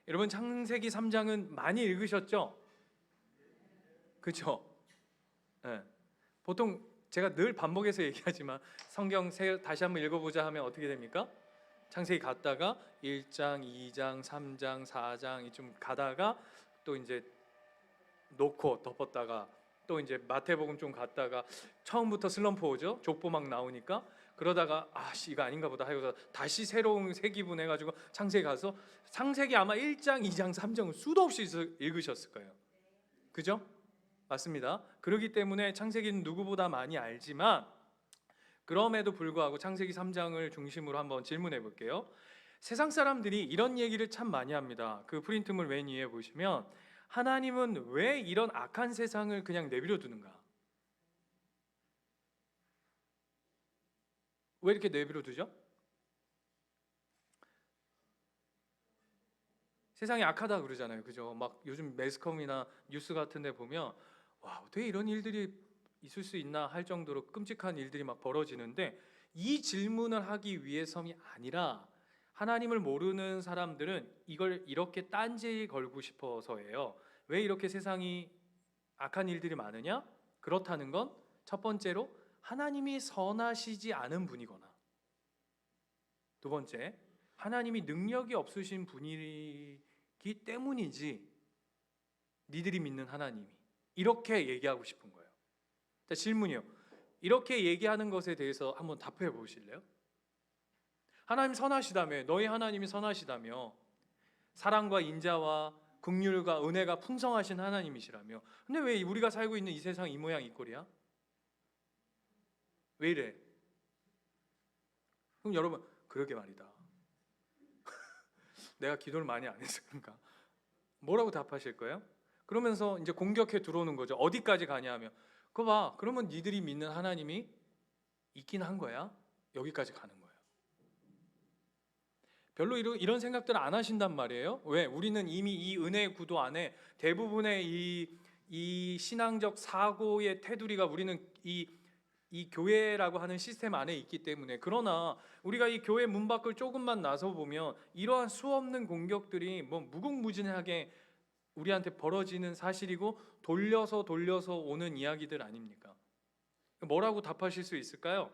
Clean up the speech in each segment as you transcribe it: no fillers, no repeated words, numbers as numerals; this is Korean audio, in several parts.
여러분 창세기 3장은 많이 읽으셨죠? 그렇죠? 네. 보통 제가 늘 반복해서 얘기하지만 성경 다시 한번 읽어보자 하면 어떻게 됩니까? 창세기 갔다가 1장, 2장, 3장, 4장 좀 가다가 또 이제 놓고 덮었다가 또 이제 마태복음 좀 갔다가 처음부터 슬럼프 오죠? 족보 막 나오니까 그러다가 아씨 이거 아닌가 보다 하고서 다시 새로운 새 기분 해가지고 창세기 가서 창세기 아마 1장, 2장, 3장은 수도 없이 읽으셨을 거예요. 그죠? 맞습니다. 그렇기 때문에 창세기는 누구보다 많이 알지만 그럼에도 불구하고 창세기 3장을 중심으로 한번 질문해 볼게요. 세상 사람들이 이런 얘기를 참 많이 합니다. 그 프린트물 맨 위에 보시면 하나님은 왜 이런 악한 세상을 그냥 내버려 두는가? 왜 이렇게 내버려 두죠? 세상이 악하다 그러잖아요. 그죠? 막 요즘 매스컴이나 뉴스 같은 데 보면 와, 어떻게 이런 일들이 있을 수 있나 할 정도로 끔찍한 일들이 막 벌어지는데 이 질문을 하기 위해서이 아니라 하나님을 모르는 사람들은 이걸 이렇게 딴지 걸고 싶어서예요. 왜 이렇게 세상이 악한 일들이 많으냐? 그렇다는 건 첫 번째로 하나님이 선하시지 않은 분이거나 두 번째 하나님이 능력이 없으신 분이기 때문이지 니들이 믿는 하나님이 이렇게 얘기하고 싶은 거예요. 자, 질문이요. 이렇게 얘기하는 것에 대해서 한번 답해 보실래요? 하나님 선하시다며, 너희 하나님이 선하시다며, 사랑과 인자와 긍휼과 은혜가 풍성하신 하나님이시라며, 근데 왜 우리가 살고 있는 이 세상 이 모양 이 꼴이야? 왜 이래? 그럼 여러분, 그러게 말이다. 내가 기도를 많이 안 해서 그런가? 뭐라고 답하실 거예요? 그러면서 이제 공격해 들어오는 거죠. 어디까지 가냐 하면, 그거 봐. 그러면 니들이 믿는 하나님이 있긴 한 거야? 여기까지 가는 거예요. 별로 이런 생각들 안 하신단 말이에요. 왜? 우리는 이미 이 은혜의 구도 안에 대부분의 이 신앙적 사고의 테두리가 우리는 이 교회라고 하는 시스템 안에 있기 때문에. 그러나 우리가 이 교회 문 밖을 조금만 나서 보면 이러한 수없는 공격들이 뭐 무궁무진하게 우리한테 벌어지는 사실이고 돌려서 오는 이야기들 아닙니까? 뭐라고 답하실 수 있을까요?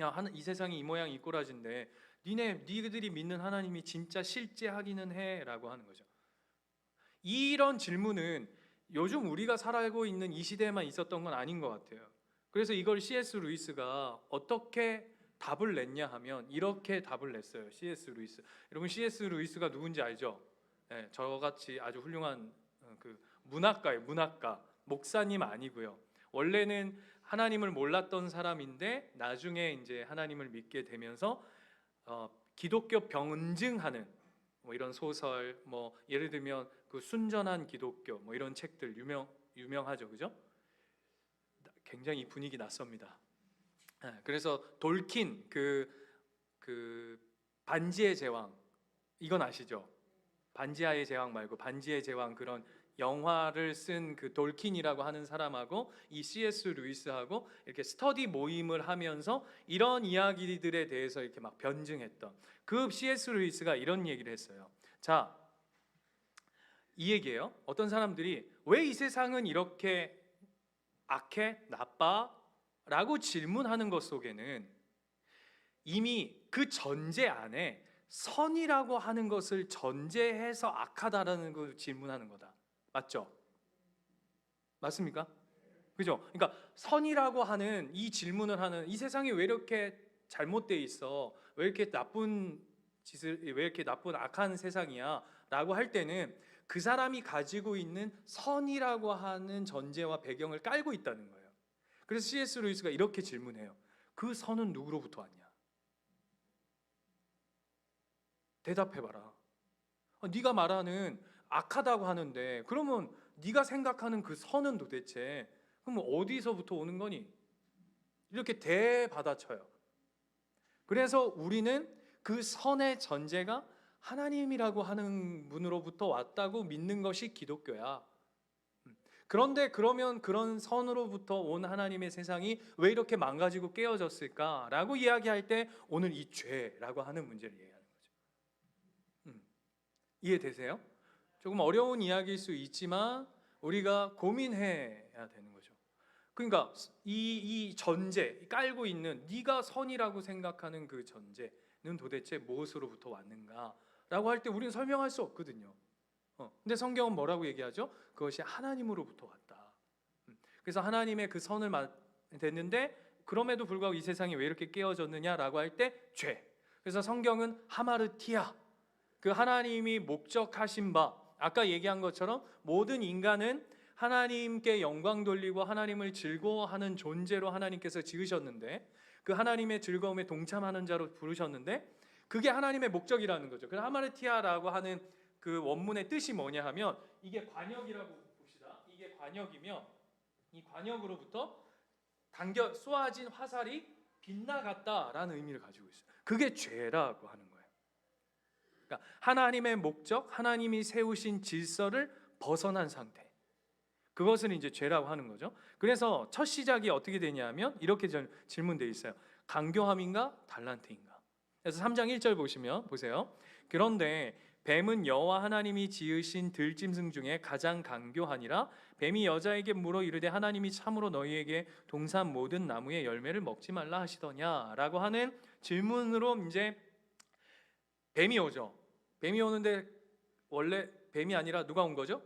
야, 이 세상이 이 모양 이 꼬라진데 니들이 믿는 하나님이 진짜 실제하기는 해 라고 하는 거죠. 이런 질문은 요즘 우리가 살아가고 있는 이 시대에만 있었던 건 아닌 것 같아요. 그래서 이걸 C.S. 루이스가 어떻게 답을 냈냐 하면 이렇게 답을 냈어요. C.S. 루이스. 여러분 C.S. 루이스가 누군지 알죠? 네, 저같이 아주 훌륭한 그 문학가예요. 문학가. 목사님 아니고요. 원래는 하나님을 몰랐던 사람인데 나중에 이제 하나님을 믿게 되면서 기독교 병증하는 뭐 이런 소설, 뭐 예를 들면 그 순전한 기독교 뭐 이런 책들 유명하죠, 그죠? 굉장히 분위기 낯섭니다. 그래서 돌킨 그 반지의 제왕 이건 아시죠? 반지하의 제왕 말고 반지의 제왕 그런 영화를 쓴 그 돌킨이라고 하는 사람하고 이 C.S. 루이스하고 이렇게 스터디 모임을 하면서 이런 이야기들에 대해서 이렇게 막 변증했던 그 C.S. 루이스가 이런 얘기를 했어요. 자, 이 얘기예요. 어떤 사람들이 왜 이 세상은 이렇게 악해? 나빠? 라고 질문하는 것 속에는 이미 그 전제 안에 선이라고 하는 것을 전제해서 악하다라는 걸 질문하는 거다. 맞죠? 맞습니까? 그죠? 그러니까 선이라고 하는 이 질문을 하는 이 세상이 왜 이렇게 잘못돼 있어? 왜 이렇게 왜 이렇게 나쁜 악한 세상이야? 라고 할 때는 그 사람이 가지고 있는 선이라고 하는 전제와 배경을 깔고 있다는 거예요. 그래서 C.S. 루이스가 이렇게 질문해요. 그 선은 누구로부터 왔냐? 대답해봐라. 네가 말하는 악하다고 하는데 그러면 네가 생각하는 그 선은 도대체 그럼 어디서부터 오는 거니? 이렇게 대받아쳐요. 그래서 우리는 그 선의 전제가 하나님이라고 하는 분으로부터 왔다고 믿는 것이 기독교야. 그런데 그러면 그런 선으로부터 온 하나님의 세상이 왜 이렇게 망가지고 깨어졌을까라고 이야기할 때 오늘 이 죄라고 하는 문제를 얘기하는 거죠. 이해되세요? 조금 어려운 이야기일 수 있지만 우리가 고민해야 되는 거죠. 그러니까 이 전제, 깔고 있는 네가 선이라고 생각하는 그 전제는 도대체 무엇으로부터 왔는가라고 할 때 우리는 설명할 수 없거든요. 근데 성경은 뭐라고 얘기하죠? 그것이 하나님으로부터 왔다. 그래서 하나님의 그 선을 됐는데 그럼에도 불구하고 이 세상이 왜 이렇게 깨어졌느냐라고 할 때 죄. 그래서 성경은 하마르티아, 그 하나님이 목적하신 바, 아까 얘기한 것처럼 모든 인간은 하나님께 영광 돌리고 하나님을 즐거워하는 존재로 하나님께서 지으셨는데, 그 하나님의 즐거움에 동참하는 자로 부르셨는데, 그게 하나님의 목적이라는 거죠. 그래서 하마르티아라고 하는 그 원문의 뜻이 뭐냐 하면, 이게 관역이라고 봅시다. 이게 관역이며, 이 관역으로부터 당겨 쏘아진 화살이 빗나갔다라는 의미를 가지고 있어요. 그게 죄라고 하는 거예요. 그러니까 하나님의 목적, 하나님이 세우신 질서를 벗어난 상태, 그것을 이제 죄라고 하는 거죠. 그래서 첫 시작이 어떻게 되냐면 이렇게 질문되어 있어요. 간교함인가 달란트인가? 그래서 3장 1절 보시면 보세요. 그런데 뱀은 여호와 하나님이 지으신 들짐승 중에 가장 간교하니라. 뱀이 여자에게 물어 이르되 하나님이 참으로 너희에게 동산 모든 나무의 열매를 먹지 말라 하시더냐라고 하는 질문으로 이제 뱀이 오죠. 뱀이 오는데 원래 뱀이 아니라 누가 온 거죠?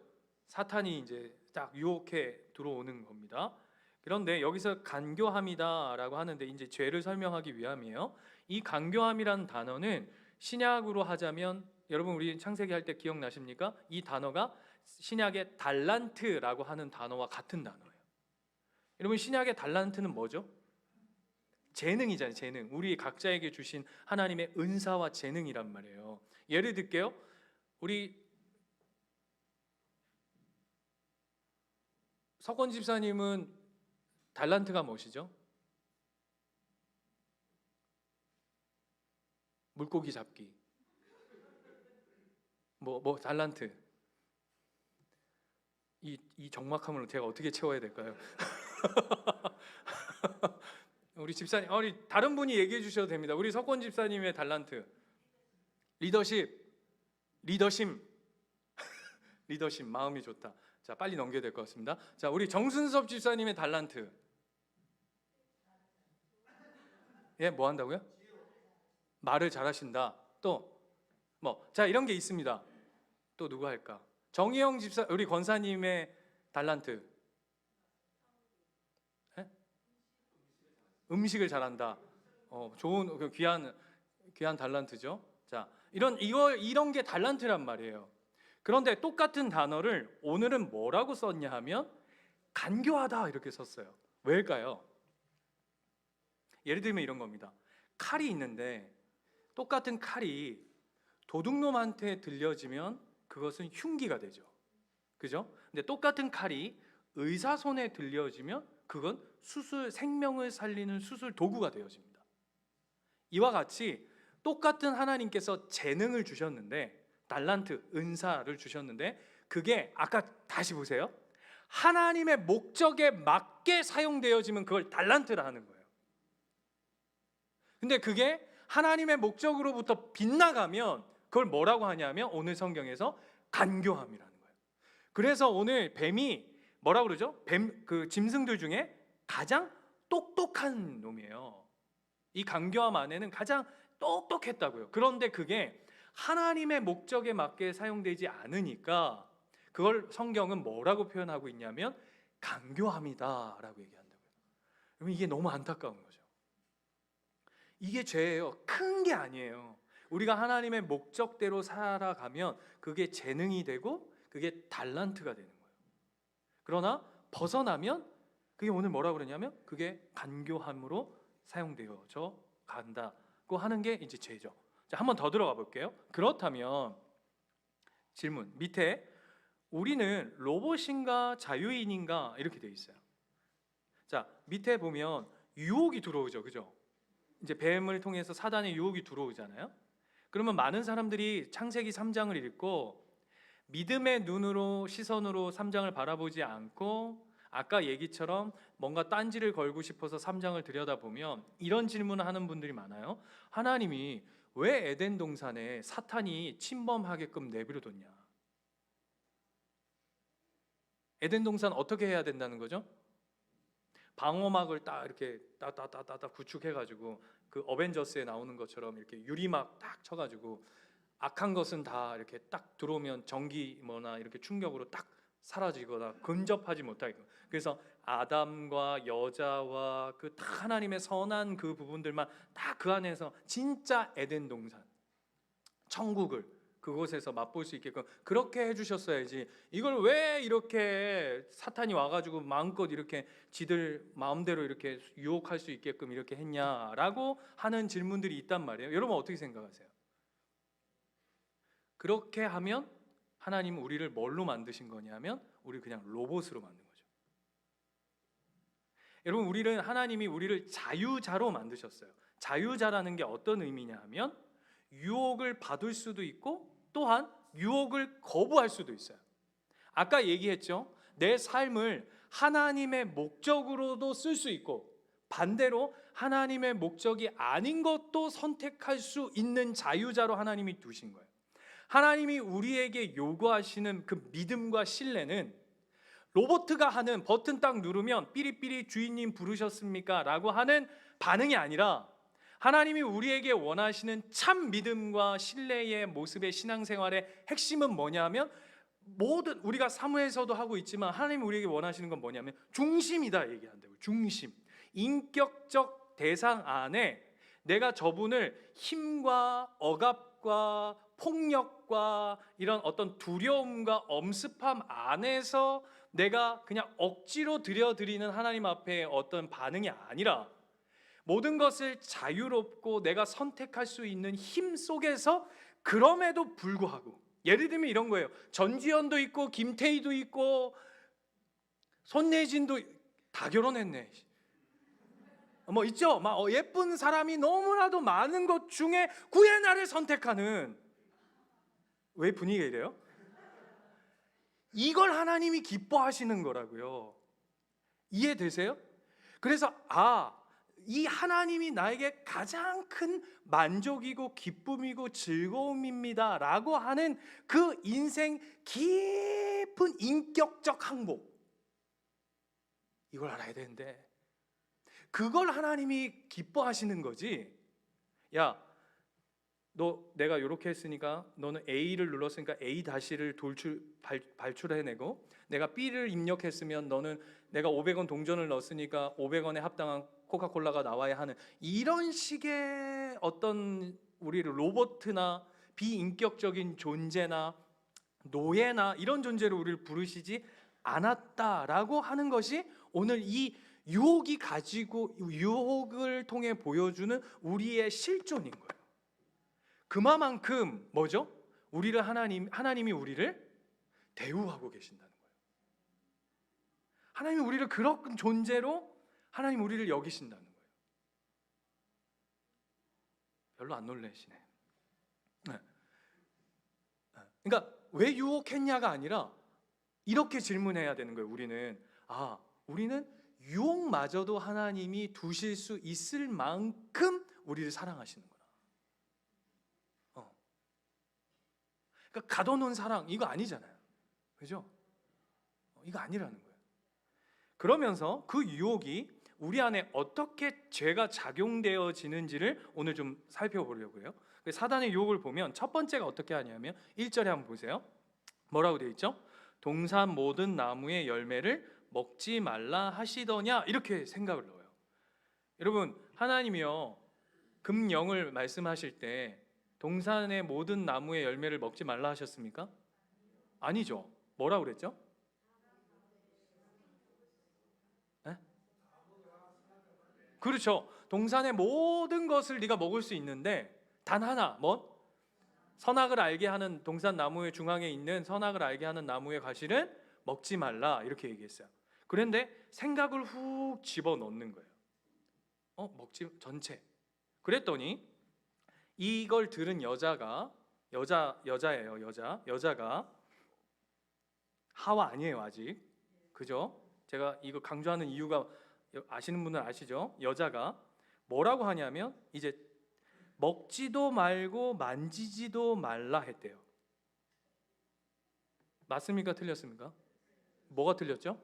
사탄이 이제 딱 유혹해 들어오는 겁니다. 그런데 여기서 간교함이다라고 하는데 이제 죄를 설명하기 위함이에요. 이 간교함이라는 단어는 신약으로 하자면, 여러분 우리 창세기 할 때 기억나십니까? 이 단어가 신약의 달란트라고 하는 단어와 같은 단어예요. 여러분 신약의 달란트는 뭐죠? 재능이잖아요. 재능. 우리 각자에게 주신 하나님의 은사와 재능이란 말이에요. 예를 들게요. 우리 석권 집사님은 달란트가 무엇이죠? 물고기 잡기. 뭐 달란트. 이 적막함을 제가 어떻게 채워야 될까요? 우리 집사님, 우리 다른 분이 얘기해 주셔도 됩니다. 우리 석권 집사님의 달란트. 리더십. 리더십, 마음이 좋다. 자, 빨리 넘겨야 될 것 같습니다. 자, 우리 정순섭 집사님의 달란트. 예, 뭐 한다고요? 말을 잘하신다. 또 자, 이런 게 있습니다. 또 누가 할까? 정희영 집사, 우리 권사님의 달란트. 예? 음식을 잘한다. 좋은 귀한 달란트죠. 자, 이런 게 달란트란 말이에요. 그런데 똑같은 단어를 오늘은 뭐라고 썼냐 하면 간교하다 이렇게 썼어요. 왜일까요? 예를 들면 이런 겁니다. 칼이 있는데 똑같은 칼이 도둑놈한테 들려지면 그것은 흉기가 되죠. 그죠? 근데 똑같은 칼이 의사 손에 들려지면 그건 생명을 살리는 수술 도구가 되어집니다. 이와 같이 똑같은 하나님께서 재능을 주셨는데, 달란트, 은사를 주셨는데, 그게 아까 다시 보세요. 하나님의 목적에 맞게 사용되어지면 그걸 달란트라 하는 거예요. 근데 그게 하나님의 목적으로부터 빗나가면 그걸 뭐라고 하냐면 오늘 성경에서 간교함이라는 거예요. 그래서 오늘 뱀이 뭐라고 그러죠? 그 짐승들 중에 가장 똑똑한 놈이에요. 이 간교함 안에는 가장 똑똑했다고요. 그런데 그게 하나님의 목적에 맞게 사용되지 않으니까 그걸 성경은 뭐라고 표현하고 있냐면 간교함이다라고 얘기한다고요. 여러분 이게 너무 안타까운 거죠. 이게 죄예요. 큰 게 아니에요. 우리가 하나님의 목적대로 살아가면 그게 재능이 되고 그게 달란트가 되는 거예요. 그러나 벗어나면 그게 오늘 뭐라고 그러냐면 그게 간교함으로 사용되어져 간다고 하는 게 이제 죄죠. 자, 한번 더 들어가 볼게요. 그렇다면 질문 밑에 우리는 로봇인가 자유인인가 이렇게 되어 있어요. 자, 밑에 보면 유혹이 들어오죠. 그죠? 이제 뱀을 통해서 사단의 유혹이 들어오잖아요. 그러면 많은 사람들이 창세기 3장을 읽고 믿음의 눈으로 시선으로 3장을 바라보지 않고 아까 얘기처럼 뭔가 딴지를 걸고 싶어서 3장을 들여다보면 이런 질문을 하는 분들이 많아요. 하나님이 왜 에덴 동산에 사탄이 침범하게끔 내버려뒀냐? 에덴 동산 어떻게 해야 된다는 거죠? 방어막을 딱 이렇게 따따따따 구축해가지고 그 어벤져스에 나오는 것처럼 이렇게 유리막 딱 쳐가지고 악한 것은 다 이렇게 딱 들어오면 전기 뭐나 이렇게 충격으로 딱 사라지거나 근접하지 못하게. 그래서 아담과 여자와 그 다 하나님의 선한 그 부분들만 딱 그 안에서 진짜 에덴 동산, 천국을 그곳에서 맛볼 수 있게끔 그렇게 해주셨어야지. 이걸 왜 이렇게 사탄이 와가지고 마음껏 이렇게 지들 마음대로 이렇게 유혹할 수 있게끔 이렇게 했냐라고 하는 질문들이 있단 말이에요. 여러분 어떻게 생각하세요? 그렇게 하면 하나님은 우리를 뭘로 만드신 거냐면 우리 그냥 로봇으로 만든 거죠. 여러분 우리는 하나님이 우리를 자유자로 만드셨어요. 자유자라는 게 어떤 의미냐 하면 유혹을 받을 수도 있고 또한 유혹을 거부할 수도 있어요. 아까 얘기했죠. 내 삶을 하나님의 목적으로도 쓸 수 있고 반대로 하나님의 목적이 아닌 것도 선택할 수 있는 자유자로 하나님이 두신 거예요. 하나님이 우리에게 요구하시는 그 믿음과 신뢰는 로봇가 하는 버튼 딱 누르면 삐리삐리 주인님 부르셨습니까? 라고 하는 반응이 아니라 하나님이 우리에게 원하시는 참 믿음과 신뢰의 모습의 신앙생활의 핵심은 뭐냐면 모든 우리가 사무에서도 하고 있지만 하나님이 우리에게 원하시는 건 뭐냐면 중심이다 얘기한다고. 중심. 인격적 대상 안에 내가 저분을 힘과 억압과 폭력과 이런 어떤 두려움과 엄습함 안에서 내가 그냥 억지로 드려드리는 하나님 앞에 어떤 반응이 아니라 모든 것을 자유롭고 내가 선택할 수 있는 힘 속에서 그럼에도 불구하고 예를 들면 이런 거예요. 전지현도 있고 김태희도 있고 손예진도 다 결혼했네. 뭐 있죠? 막 예쁜 사람이 너무나도 많은 것 중에 구애나를 선택하는 왜 분위기가 이래요? 이걸 하나님이 기뻐하시는 거라고요. 이해되세요? 그래서 이 하나님이 나에게 가장 큰 만족이고 기쁨이고 즐거움입니다 라고 하는 그 인생 깊은 인격적 항복, 이걸 알아야 되는데 그걸 하나님이 기뻐하시는 거지. 야, 너 내가 이렇게 했으니까 너는 A를 눌렀으니까 A 다시를 발출해내고 내가 B를 입력했으면 너는 내가 500원 동전을 넣었으니까 500원에 합당한 코카콜라가 나와야 하는 이런 식의 어떤 우리를 로봇이나 비인격적인 존재나 노예나 이런 존재로 우리를 부르시지 않았다라고 하는 것이 오늘 이 유혹을 통해 보여주는 우리의 실존인 거예요. 그만큼 뭐죠? 하나님이 우리를 대우하고 계신다는 거예요. 하나님이 우리를 그런 존재로 하나님 우리를 여기신다는 거예요. 별로 안 놀라시네. 그러니까 왜 유혹했냐가 아니라 이렇게 질문해야 되는 거예요. 우리는 유혹마저도 하나님이 두실 수 있을 만큼 우리를 사랑하시는구나. 그러니까 가둬놓은 사랑 이거 아니잖아요. 그죠? 이거 아니라는 거예요. 그러면서 그 유혹이 우리 안에 어떻게 죄가 작용되어지는지를 오늘 좀 살펴보려고요. 사단의 유혹을 보면 첫 번째가 어떻게 하냐면 1절에 한번 보세요. 뭐라고 되어 있죠? 동산 모든 나무의 열매를 먹지 말라 하시더냐 이렇게 생각을 넣어요. 여러분 하나님이요 금령을 말씀하실 때 동산의 모든 나무의 열매를 먹지 말라 하셨습니까? 아니죠. 뭐라고 그랬죠? 네? 그렇죠. 동산의 모든 것을 네가 먹을 수 있는데 단 하나 선악을 알게 하는 동산 나무의 중앙에 있는 선악을 알게 하는 나무의 과실은 먹지 말라 이렇게 얘기했어요. 그런데 생각을 훅 집어넣는 거예요. 전체. 그랬더니 이걸 들은 여자예요. 여자가 하와 아니에요 아직. 그죠? 제가 이거 강조하는 이유가 아시는 분은 아시죠? 여자가 뭐라고 하냐면 이제 먹지도 말고 만지지도 말라 했대요. 맞습니까? 틀렸습니까? 뭐가 틀렸죠?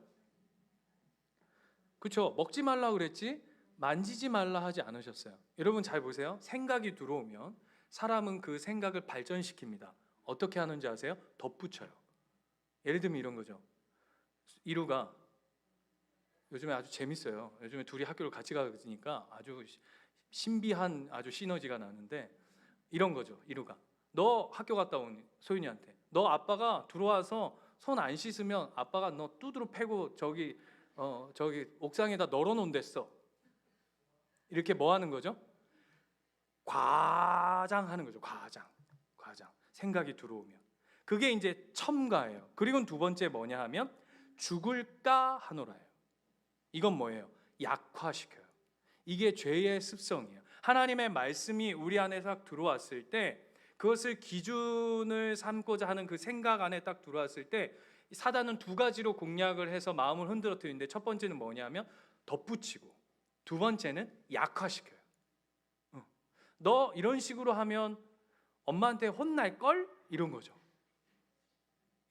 그렇죠. 먹지 말라 그랬지 만지지 말라 하지 않으셨어요. 여러분 잘 보세요. 생각이 들어오면 사람은 그 생각을 발전시킵니다. 어떻게 하는지 아세요? 덧붙여요. 예를 들면 이런 거죠. 이루가 요즘에 아주 재밌어요. 요즘에 둘이 학교를 같이 가니까 아주 신비한 아주 시너지가 나는데 이런 거죠. 이루가 너 학교 갔다 온 소윤이한테 너 아빠가 들어와서 손 안 씻으면 아빠가 너 두드러 패고 저기 옥상에다 널어놓은댔어. 이렇게 뭐 하는 거죠? 과장하는 거죠. 과장. 생각이 들어오면 그게 이제 첨가예요. 그리고 두 번째 뭐냐 하면 죽을까 하노라예요. 이건 뭐예요? 약화시켜요. 이게 죄의 습성이에요. 하나님의 말씀이 우리 안에 딱 들어왔을 때 그것을 기준을 삼고자 하는 그 생각 안에 딱 들어왔을 때 사단은 두 가지로 공략을 해서 마음을 흔들어뜨리는데 첫 번째는 뭐냐면 덧붙이고 두 번째는 약화시켜요. 너 이런 식으로 하면 엄마한테 혼날걸? 이런 거죠.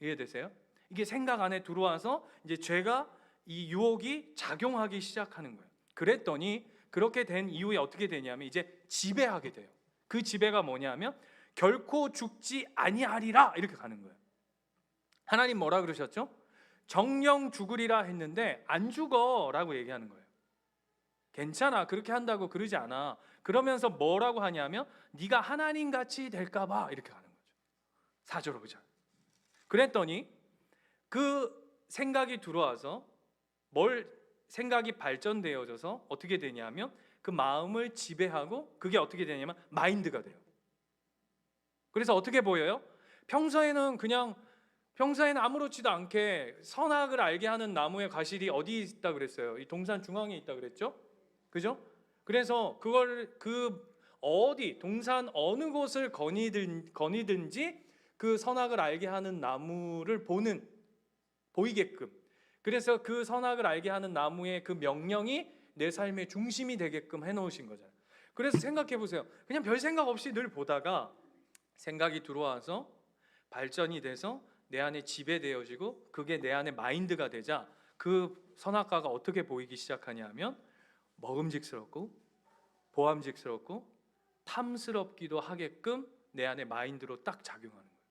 이해되세요? 이게 생각 안에 들어와서 이제 죄가 이 유혹이 작용하기 시작하는 거예요. 그랬더니 그렇게 된 이후에 어떻게 되냐면 이제 지배하게 돼요. 그 지배가 뭐냐면 결코 죽지 아니하리라 이렇게 가는 거예요. 하나님 뭐라 그러셨죠? 정령 죽으리라 했는데 안 죽어라고 얘기하는 거예요. 괜찮아 그렇게 한다고 그러지 않아. 그러면서 뭐라고 하냐면 네가 하나님같이 될까 봐 이렇게 가는 거죠. 4절로 보자. 그랬더니 그 생각이 들어와서 생각이 발전되어져서 어떻게 되냐면 그 마음을 지배하고 그게 어떻게 되냐면 마인드가 돼요. 그래서 어떻게 보여요? 평소에는 아무렇지도 않게 선악을 알게 하는 나무의 과실이 어디 있다 그랬어요? 이 동산 중앙에 있다 그랬죠? 그죠? 그래서 그걸 동산 어느 곳을 거니든지 그 선악을 알게 하는 나무를 보이게끔, 그래서 그 선악을 알게 하는 나무의 그 명령이 내 삶의 중심이 되게끔 해놓으신 거잖아요. 그래서 생각해 보세요. 그냥 별 생각 없이 늘 보다가 생각이 들어와서 발전이 돼서 내 안에 지배되어지고 그게 내 안에 마인드가 되자 그 선악과가 어떻게 보이기 시작하냐 하면 먹음직스럽고 보암직스럽고 탐스럽기도 하게끔 내 안에 마인드로 딱 작용하는 거예요.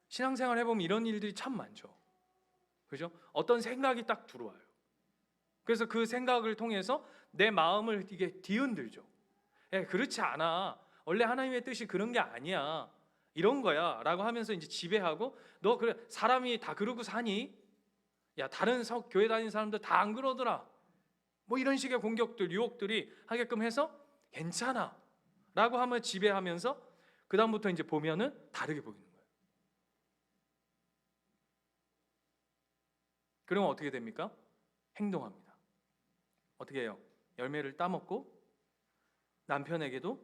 신앙생활 해보면 이런 일들이 참 많죠. 그죠? 어떤 생각이 딱 들어와요. 그래서 그 생각을 통해서 내 마음을 이게 뒤흔들죠. 그렇지 않아. 원래 하나님의 뜻이 그런 게 아니야. 이런 거야. 라고 하면서 이제 지배하고 너 그래 사람이 다 그러고 사니? 야 다른 교회 다니는 사람들 다 안 그러더라. 뭐 이런 식의 공격들, 유혹들이 하게끔 해서 괜찮아. 라고 하면 지배하면서 그 다음부터 이제 보면은 다르게 보이는 거예요. 그러면 어떻게 됩니까? 행동합니다. 어떻게 해요? 열매를 따먹고 남편에게도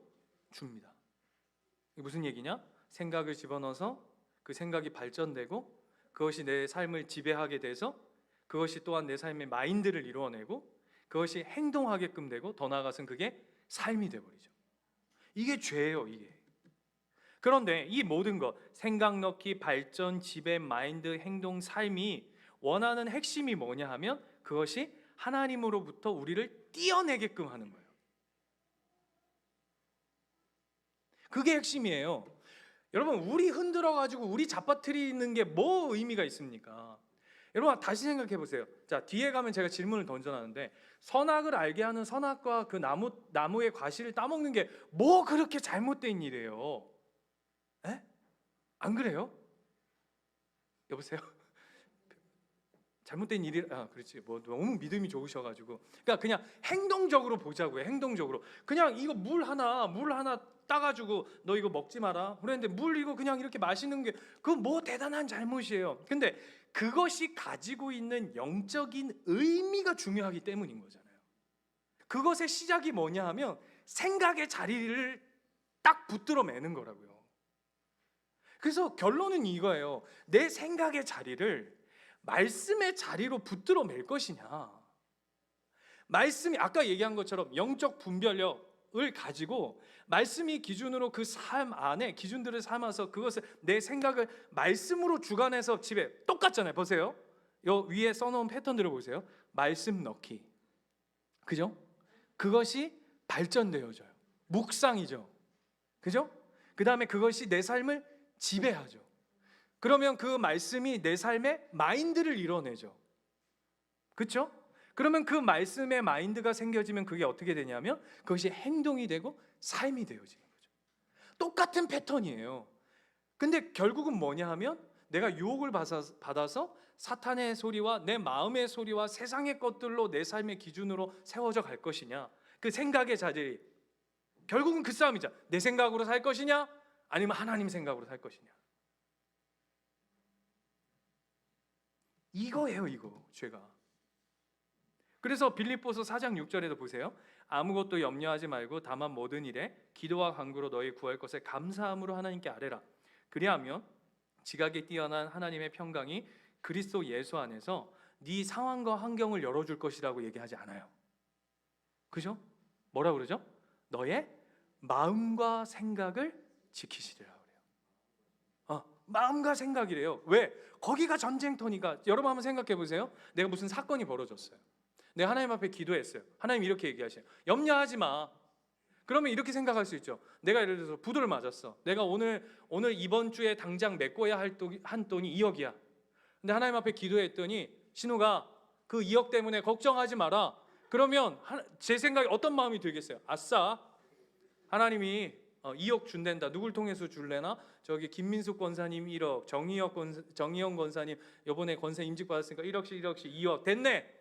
줍니다. 이게 무슨 얘기냐? 생각을 집어넣어서 그 생각이 발전되고 그것이 내 삶을 지배하게 돼서 그것이 또한 내 삶의 마인드를 이루어내고 그것이 행동하게끔 되고 더 나아가서는 그게 삶이 되어버리죠. 이게 죄예요. 이게. 그런데 이 모든 것 생각 넣기, 발전, 지배, 마인드, 행동, 삶이 원하는 핵심이 뭐냐 하면 그것이 하나님으로부터 우리를 떼어내게끔 하는 거예요. 그게 핵심이에요. 여러분 우리 흔들어가지고 우리 잡아뜨리는 게 뭐 의미가 있습니까? 여러분 다시 생각해 보세요. 자 뒤에 가면 제가 질문을 던져놨는데 선악을 알게 하는 선악과 그 나무의 과실을 따먹는 게 뭐 그렇게 잘못된 일이에요? 에? 안 그래요? 여보세요? 잘못된 일이 그렇지 뭐 너무 믿음이 좋으셔가지고 그러니까 그냥 행동적으로 보자고요. 행동적으로 그냥 이거 물 하나 따가지고 너 이거 먹지 마라 그랬는데 물 이거 그냥 이렇게 마시는 게 그거 뭐 대단한 잘못이에요. 근데 그것이 가지고 있는 영적인 의미가 중요하기 때문인 거잖아요. 그것의 시작이 뭐냐 하면 생각의 자리를 딱 붙들어 매는 거라고요. 그래서 결론은 이거예요. 내 생각의 자리를 말씀의 자리로 붙들어 맬 것이냐. 말씀이 아까 얘기한 것처럼 영적 분별력, 가지고 말씀이 기준으로 그 삶 안에 기준들을 삼아서 그것을 내 생각을 말씀으로 주관해서 집에 똑같잖아요. 보세요. 요 위에 써놓은 패턴들을 보세요. 말씀 넣기, 그죠? 그것이 발전되어져요. 묵상이죠, 그죠? 그 다음에 그것이 내 삶을 지배하죠. 그러면 그 말씀이 내 삶의 마인드를 이뤄내죠, 그렇죠? 그러면 그 말씀의 마인드가 생겨지면 그게 어떻게 되냐면 그것이 행동이 되고 삶이 되어지는 거죠. 똑같은 패턴이에요. 근데 결국은 뭐냐 하면 내가 유혹을 받아서 사탄의 소리와 내 마음의 소리와 세상의 것들로 내 삶의 기준으로 세워져 갈 것이냐, 그 생각의 자질이 결국은 그 싸움이죠. 내 생각으로 살 것이냐 아니면 하나님 생각으로 살 것이냐, 이거예요, 이거 죄가. 그래서 빌립보서 4장 6절에도 보세요. 아무것도 염려하지 말고 다만 모든 일에 기도와 간구로 너희 구할 것을 감사함으로 하나님께 아뢰라. 그리하면 지각에 뛰어난 하나님의 평강이 그리스도 예수 안에서 네 상황과 환경을 열어줄 것이라고 얘기하지 않아요, 그죠? 뭐라 그러죠? 너의 마음과 생각을 지키시리라 그래요. 마음과 생각이래요. 왜? 거기가 전쟁터니까. 여러분 한번 생각해 보세요. 내가 무슨 사건이 벌어졌어요. 내가 하나님 앞에 기도했어요. 하나님 이렇게 얘기하셔요. 염려하지 마. 그러면 이렇게 생각할 수 있죠. 내가 예를 들어서 부도를 맞았어. 내가 오늘 이번 주에 당장 메꿔야 할 한 돈이 2억이야. 근데 하나님 앞에 기도했더니 신우가 그 2억 때문에 걱정하지 마라. 그러면 제 생각에 어떤 마음이 들겠어요? 아싸, 하나님이 2억 준댄다. 누굴 통해서 줄래나? 저기 김민숙 권사님 1억, 정의영 권사님 이번에 권사 임직 받았으니까 1억씩 2억 됐네.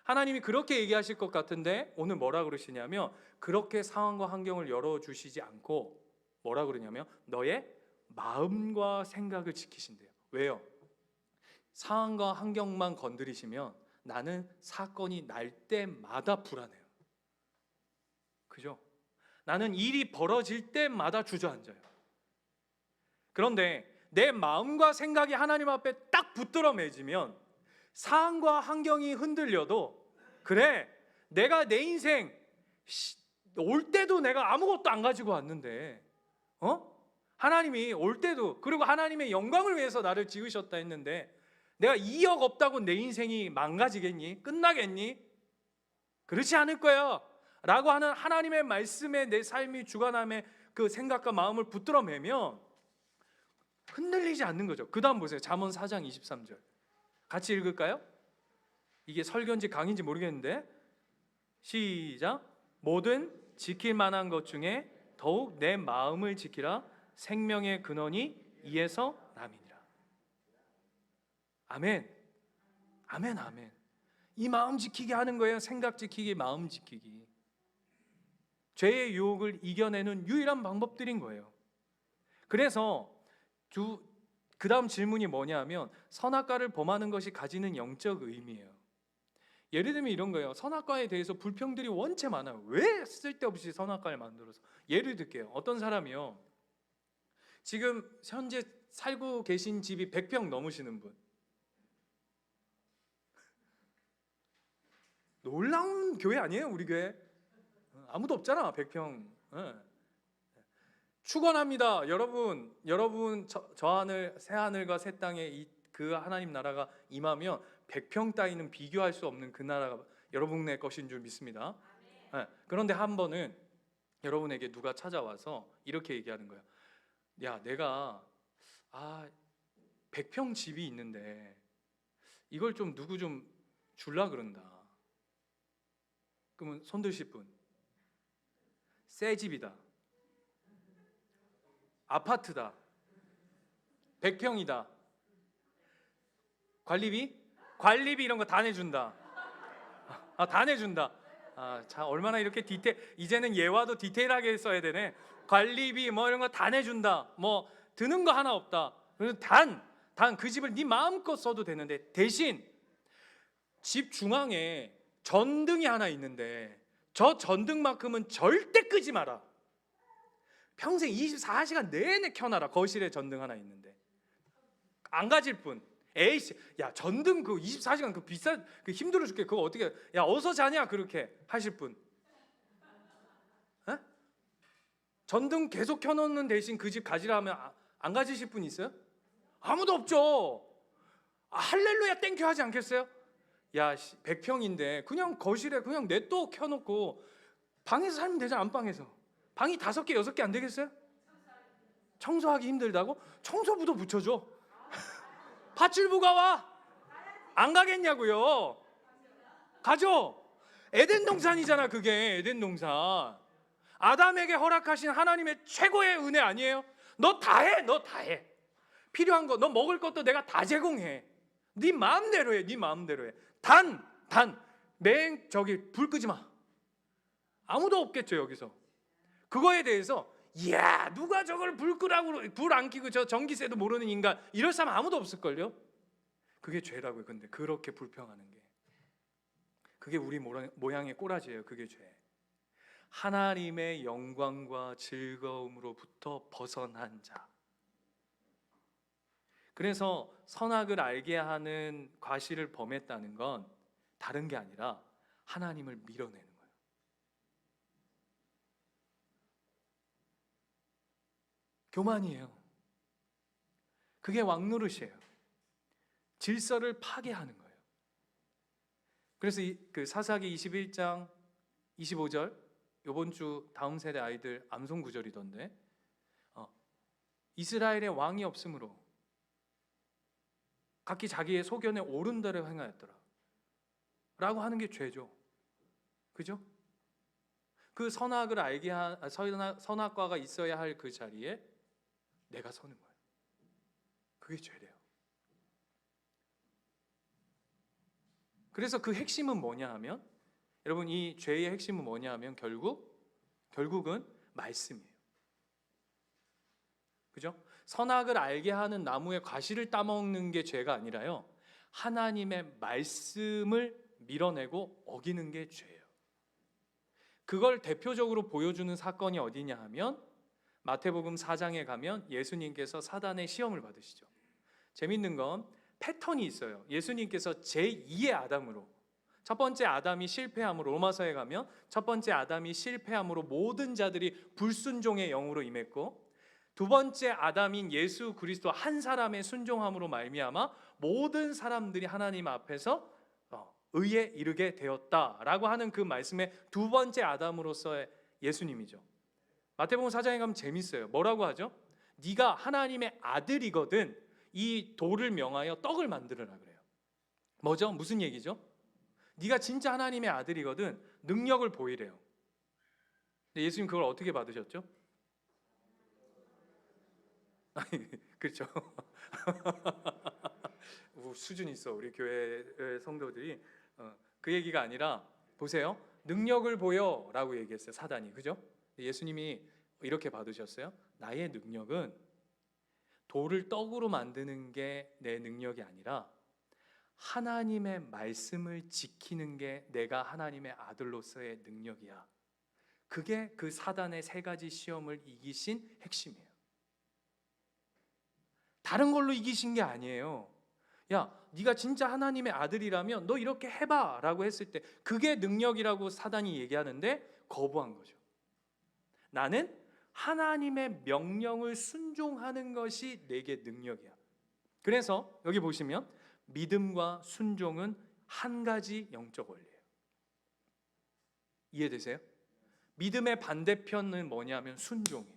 하나님이 그렇게 얘기하실 것 같은데 오늘 뭐라 그러시냐면 그렇게 상황과 환경을 열어주시지 않고 뭐라 그러냐면 너의 마음과 생각을 지키신대요. 왜요? 상황과 환경만 건드리시면 나는 사건이 날 때마다 불안해요, 그죠? 나는 일이 벌어질 때마다 주저앉아요. 그런데 내 마음과 생각이 하나님 앞에 딱 붙들어 매지면 상황과 환경이 흔들려도 그래, 내가 내 인생 올 때도 내가 아무것도 안 가지고 왔는데 하나님이 올 때도, 그리고 하나님의 영광을 위해서 나를 지으셨다 했는데 내가 2억 없다고 내 인생이 망가지겠니? 끝나겠니? 그렇지 않을 거야 라고 하는 하나님의 말씀에 내 삶이 주관함에 그 생각과 마음을 붙들어 매면 흔들리지 않는 거죠. 그 다음 보세요. 잠언 4장 23절 같이 읽을까요? 이게 설교인지 강의인지 모르겠는데 시작. 모든 지킬 만한 것 중에 더욱 내 마음을 지키라. 생명의 근원이 이에서 남이니라. 아멘, 아멘, 아멘. 이 마음 지키게 하는 거예요. 생각 지키기, 마음 지키기. 죄의 유혹을 이겨내는 유일한 방법들인 거예요. 그래서 그 다음 질문이 뭐냐면 선악과를 범하는 것이 가지는 영적 의미예요. 예를 들면 이런 거예요. 선악과에 대해서 불평들이 원체 많아요. 왜 쓸데없이 선악과를 만들어서. 예를 들게요. 어떤 사람이요, 지금 현재 살고 계신 집이 100평 넘으시는 분, 놀라운 교회 아니에요? 우리 교회 아무도 없잖아. 100평. 축원합니다. 여러분 저 하늘 새 하늘과 새 땅에 그 하나님 나라가 임하면 100평 따위는 비교할 수 없는 그 나라가 여러분의 것인 줄 믿습니다. 그런데 한 번은 여러분에게 누가 찾아와서 이렇게 얘기하는 거예요. 야, 내가 100평 집이 있는데 이걸 좀 누구 좀 줄라 그런다. 그러면 손 드실 분. 새 집이다, 아파트다, 100평이다, 관리비 이런 거 다 내준다. 다 내준다. 자, 얼마나 이렇게 이제는 예화도 디테일하게 써야 되네. 관리비 뭐 이런 거 다 내준다. 뭐 드는 거 하나 없다. 단 그 집을 네 마음껏 써도 되는데 대신 집 중앙에 전등이 하나 있는데 저 전등만큼은 절대 끄지 마라. 평생 24시간 내내 켜놔라. 거실에 전등 하나 있는데 안 가질 분. 에이씨, 야, 전등 그 24시간 그 비싼 그 힘들어 죽게 그거 어떻게, 야, 어서 자냐 그렇게 하실 분. 전등 계속 켜놓는 대신 그 집 가지라 하면 안 가지실 분 있어요? 아무도 없죠. 할렐루야 땡큐 하지 않겠어요? 야, 100평인데 그냥 거실에 그냥 냅둬 켜놓고 방에서 살면 되잖아. 안방에서. 방이 5개 6개 안 되겠어요? 청소하기 힘들다고? 청소부도 붙여줘. 밧줄부가 와? 안 가겠냐고요. 가죠. 에덴 동산이잖아. 그게 에덴 동산. 아담에게 허락하신 하나님의 최고의 은혜 아니에요? 너 다 해. 너 다 해. 필요한 거 너 먹을 것도 내가 다 제공해. 네 마음대로 해. 네 마음대로 해. 저기 불 끄지 마. 아무도 없겠죠 여기서. 그거에 대해서 이야 누가 저걸 불 끄라고 불 안 켜고 저 전기세도 모르는 인간 이럴 사람 아무도 없을걸요. 그게 죄라고요. 근데 그렇게 불평하는 게 그게 우리 모양의 꼬라지예요. 그게 죄. 하나님의 영광과 즐거움으로부터 벗어난 자. 그래서 선악을 알게 하는 과실을 범했다는 건 다른 게 아니라 하나님을 밀어내는 거예요. 교만이에요. 그게 왕노릇이에요. 질서를 파괴하는 거예요. 그래서 그 사사기 21장 25절 이번 주 다음 세대 아이들 암송 구절이던데 이스라엘의 왕이 없으므로 각기 자기의 소견에 옳은 대로 행하였더라 라고 하는 게 죄죠. 그죠? 그 선악을 알게 선악과가 있어야 할 그 자리에 내가 서는 거예요. 그게 죄래요. 그래서 그 핵심은 뭐냐 하면 여러분 이 죄의 핵심은 뭐냐 하면 결국은 말씀이에요. 그죠? 선악을 알게 하는 나무의 과실을 따먹는 게 죄가 아니라요. 하나님의 말씀을 밀어내고 어기는 게 죄예요. 그걸 대표적으로 보여주는 사건이 어디냐 하면 마태복음 4장에 가면 예수님께서 사단의 시험을 받으시죠. 재밌는 건 패턴이 있어요. 예수님께서 제2의 아담으로 첫 번째 아담이 실패함으로 로마서에 가면 첫 번째 아담이 실패함으로 모든 자들이 불순종의 영으로 임했고 두 번째 아담인 예수 그리스도 한 사람의 순종함으로 말미암아 모든 사람들이 하나님 앞에서 의에 이르게 되었다라고 하는 그 말씀의 두 번째 아담으로서의 예수님이죠. 마태복음 4장에 가면 재밌어요. 뭐라고 하죠? 네가 하나님의 아들이거든 이 돌을 명하여 떡을 만들으라 그래요. 뭐죠? 무슨 얘기죠? 네가 진짜 하나님의 아들이거든 능력을 보이래요. 근데 예수님 그걸 어떻게 받으셨죠? 그렇죠. 수준 있어 우리 교회 성도들이. 그 얘기가 아니라 보세요. 능력을 보여라고 얘기했어요. 사단이. 그죠? 예수님이 이렇게 받으셨어요. 나의 능력은 돌을 떡으로 만드는 게 내 능력이 아니라 하나님의 말씀을 지키는 게 내가 하나님의 아들로서의 능력이야. 그게 그 사단의 3가지 시험을 이기신 핵심이에요. 다른 걸로 이기신 게 아니에요. 야, 네가 진짜 하나님의 아들이라면 너 이렇게 해봐 라고 했을 때 그게 능력이라고 사단이 얘기하는데 거부한 거죠. 나는 하나님의 명령을 순종하는 것이 내게 능력이야. 그래서 여기 보시면 믿음과 순종은 한 가지 영적 원리예요. 이해되세요? 믿음의 반대편은 뭐냐면 순종이에요.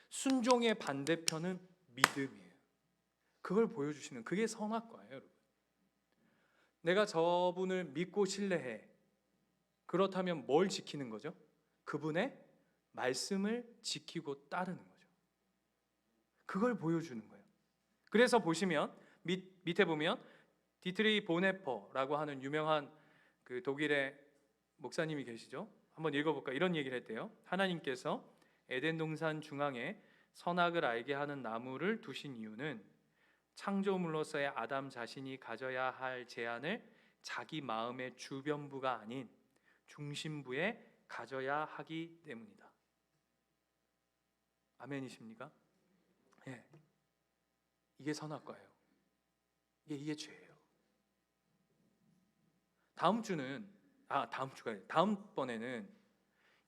순종의 반대편은 믿음이에요. 그걸 보여주시는 그게 선악과예요, 여러분. 내가 저분을 믿고 신뢰해. 그렇다면 뭘 지키는 거죠? 그분의 말씀을 지키고 따르는 거죠. 그걸 보여주는 거예요. 그래서 보시면 밑에 보면 디트리 보네퍼라고 하는 유명한 그 독일의 목사님이 계시죠. 한번 읽어볼까? 이런 얘기를 했대요. 하나님께서 에덴 동산 중앙에 선악을 알게 하는 나무를 두신 이유는 창조물로서의 아담 자신이 가져야 할 제안을 자기 마음의 주변부가 아닌 중심부에 가져야 하기 때문이다. 아멘이십니까? 예. 이게 선악과예요. 이게 죄예요. 다음번에는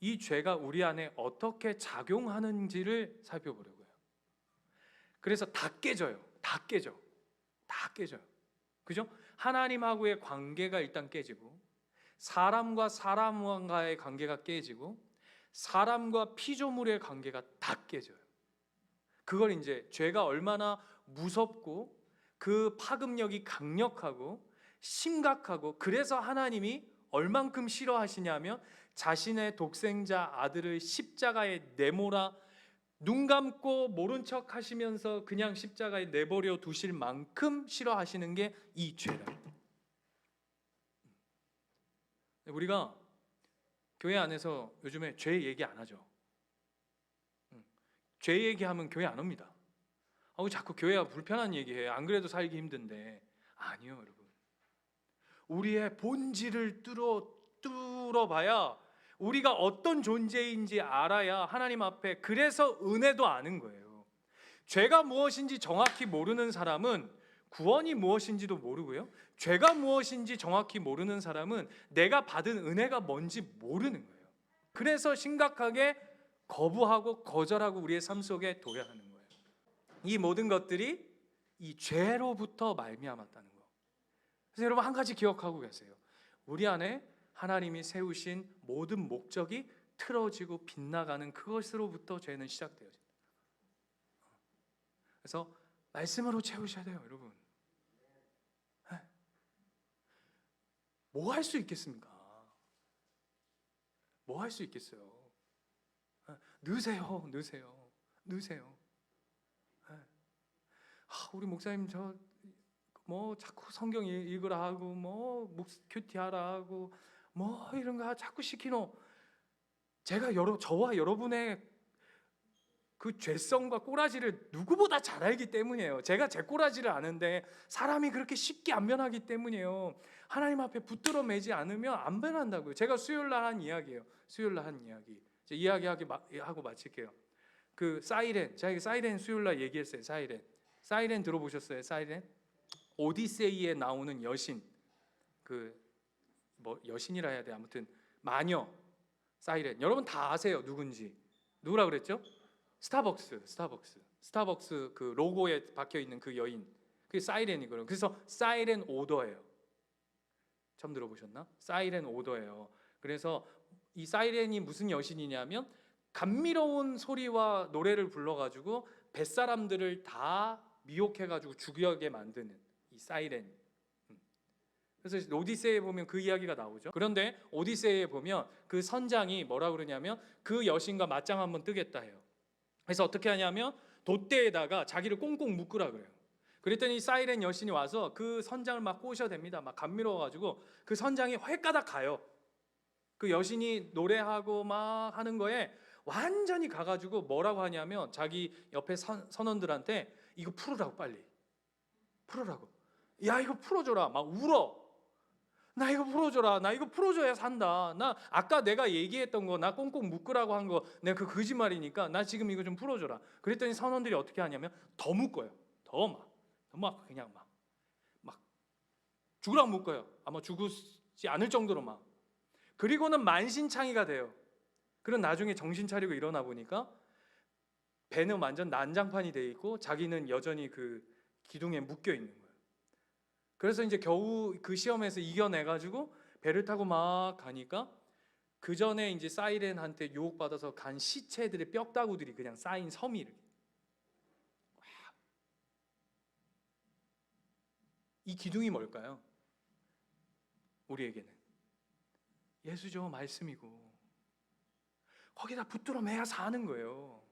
이 죄가 우리 안에 어떻게 작용하는지를 살펴보려고요. 그래서 다 깨져요. 다 깨져. 다 깨져요. 그죠? 하나님하고의 관계가 일단 깨지고, 사람과 사람과의 관계가 깨지고, 사람과 피조물의 관계가 다 깨져요. 그걸 이제 죄가 얼마나 무섭고 그 파급력이 강력하고 심각하고, 그래서 하나님이 얼만큼 싫어하시냐면 자신의 독생자 아들을 십자가에 내몰아 눈 감고 모른 척 하시면서 그냥 십자가에 내버려 두실 만큼 싫어하시는 게 이 죄다. 우리가 교회 안에서 요즘에 죄 얘기 안 하죠. 죄 얘기하면 교회 안 옵니다. 자꾸 교회가 불편한 얘기해요. 안 그래도 살기 힘든데. 아니요, 여러분. 우리의 본질을 뚫어봐야, 우리가 어떤 존재인지 알아야 하나님 앞에, 그래서 은혜도 아는 거예요. 죄가 무엇인지 정확히 모르는 사람은 구원이 무엇인지도 모르고요, 죄가 무엇인지 정확히 모르는 사람은 내가 받은 은혜가 뭔지 모르는 거예요. 그래서 심각하게 거부하고 거절하고 우리의 삶 속에 둬야 하는 거예요. 이 모든 것들이 이 죄로부터 말미암았다는 거. 그래서 여러분 한 가지 기억하고 계세요. 우리 안에 하나님이 세우신 모든 목적이 틀어지고 빗나가는 그것으로부터 죄는 시작되어집니다. 그래서 말씀으로 채우셔야 돼요, 여러분. 뭐 할 수 있겠습니까? 뭐 할 수 있겠어요? 넣으세요. 우리 목사님 저 뭐 자꾸 성경 읽으라 하고 뭐 큐티하라 하고 뭐 이런 거 자꾸 시키노. 제가 저와 여러분의 그 죄성과 꼬라지를 누구보다 잘 알기 때문이에요. 제가 제 꼬라지를 아는데 사람이 그렇게 쉽게 안 변하기 때문이에요. 하나님 앞에 붙들어 매지 않으면 안 변한다고요. 제가 수요일날 한 이야기예요. 수요일날 한 이야기. 이야기하고 마칠게요. 그 사이렌, 제가 사이렌 수요일날 얘기했어요. 사이렌 들어보셨어요? 사이렌? 오디세이에 나오는 여신, 그 뭐 여신이라 해야 돼. 아무튼 마녀 사이렌. 여러분 다 아세요. 누군지. 누구라 그랬죠? 스타벅스 그 로고에 박혀 있는 그 여인. 그게 사이렌이거든요. 그래서 사이렌 오더예요. 처음 들어보셨나? 사이렌 오더예요. 그래서 이 사이렌이 무슨 여신이냐면 감미로운 소리와 노래를 불러가지고 뱃사람들을 다 미혹해가지고 죽게 만드는 이 사이렌. 그래서 오디세이에 보면 그 이야기가 나오죠. 그런데 오디세이에 보면 그 선장이 뭐라 그러냐면 그 여신과 맞짱 한번 뜨겠다 해요. 그래서 어떻게 하냐면 돛대에다가 자기를 꽁꽁 묶으라 그래요. 그랬더니 사이렌 여신이 와서 그 선장을 막 꼬셔댑니다. 막 감미로워가지고 그 선장이 횟가닥 가요. 그 여신이 노래하고 막 하는 거에 완전히 가가지고 뭐라고 하냐면 자기 옆에 선원들한테 이거 풀으라고, 빨리 풀으라고. 야, 이거 풀어줘라. 막 울어. 나 이거 풀어줘라. 나 이거 풀어줘야 산다. 나 아까 내가 얘기했던 거, 나 꽁꽁 묶으라고 한 거, 내가 그 거짓말이니까 나 지금 이거 좀 풀어줘라. 그랬더니 선원들이 어떻게 하냐면 더 묶어요. 더 막 그냥 막 죽으라고 묶어요. 아마 죽지 않을 정도로 막. 그리고는 만신창이가 돼요. 그런 나중에 정신 차리고 일어나 보니까 배는 완전 난장판이 돼 있고 자기는 여전히 그 기둥에 묶여 있는 거예요. 그래서 이제 겨우 그 시험에서 이겨내가지고 배를 타고 막 가니까 그 전에 이제 사이렌한테 유혹받아서 간 시체들의 뼈다구들이 그냥 쌓인 섬이 이렇게. 이 기둥이 뭘까요? 우리에게는 예수죠. 말씀이고 거기다 붙들어 매야 사는 거예요.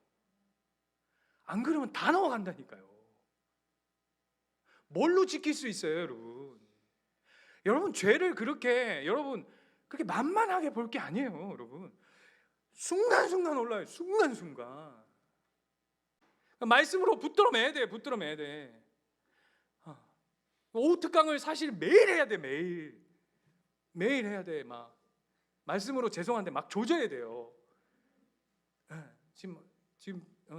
안 그러면 다 넘어간다니까요. 뭘로 지킬 수 있어요, 여러분? 여러분 죄를 그렇게 만만하게 볼 게 아니에요, 여러분. 순간순간 올라요. 순간순간. 말씀으로 붙들어 매야 돼. 오후 특강을 사실 매일 해야 돼. 매일 해야 돼. 막 말씀으로 죄송한데 막 조져야 돼요. 지금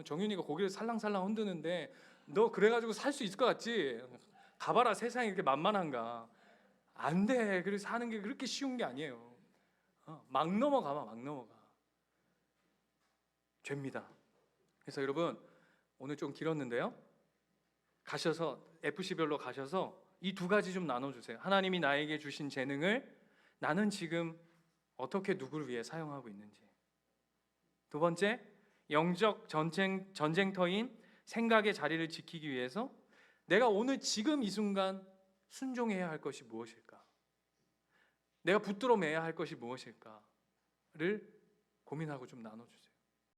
정윤이가 고개를 살랑살랑 흔드는데 너 그래가지고 살 수 있을 것 같지? 가봐라, 세상이 이렇게 만만한가? 안 돼. 그래서 사는 게 그렇게 쉬운 게 아니에요. 막 넘어가. 죄입니다. 그래서 여러분 오늘 좀 길었는데요. 가셔서 FC별로 가셔서 이 두 가지 좀 나눠주세요. 하나님이 나에게 주신 재능을 나는 지금 어떻게 누구를 위해 사용하고 있는지. 두 번째, 영적 전쟁터인 생각의 자리를 지키기 위해서 내가 오늘 지금 이 순간 순종해야 할 것이 무엇일까? 내가 붙들어 매야 할 것이 무엇일까를 고민하고 좀 나눠주세요.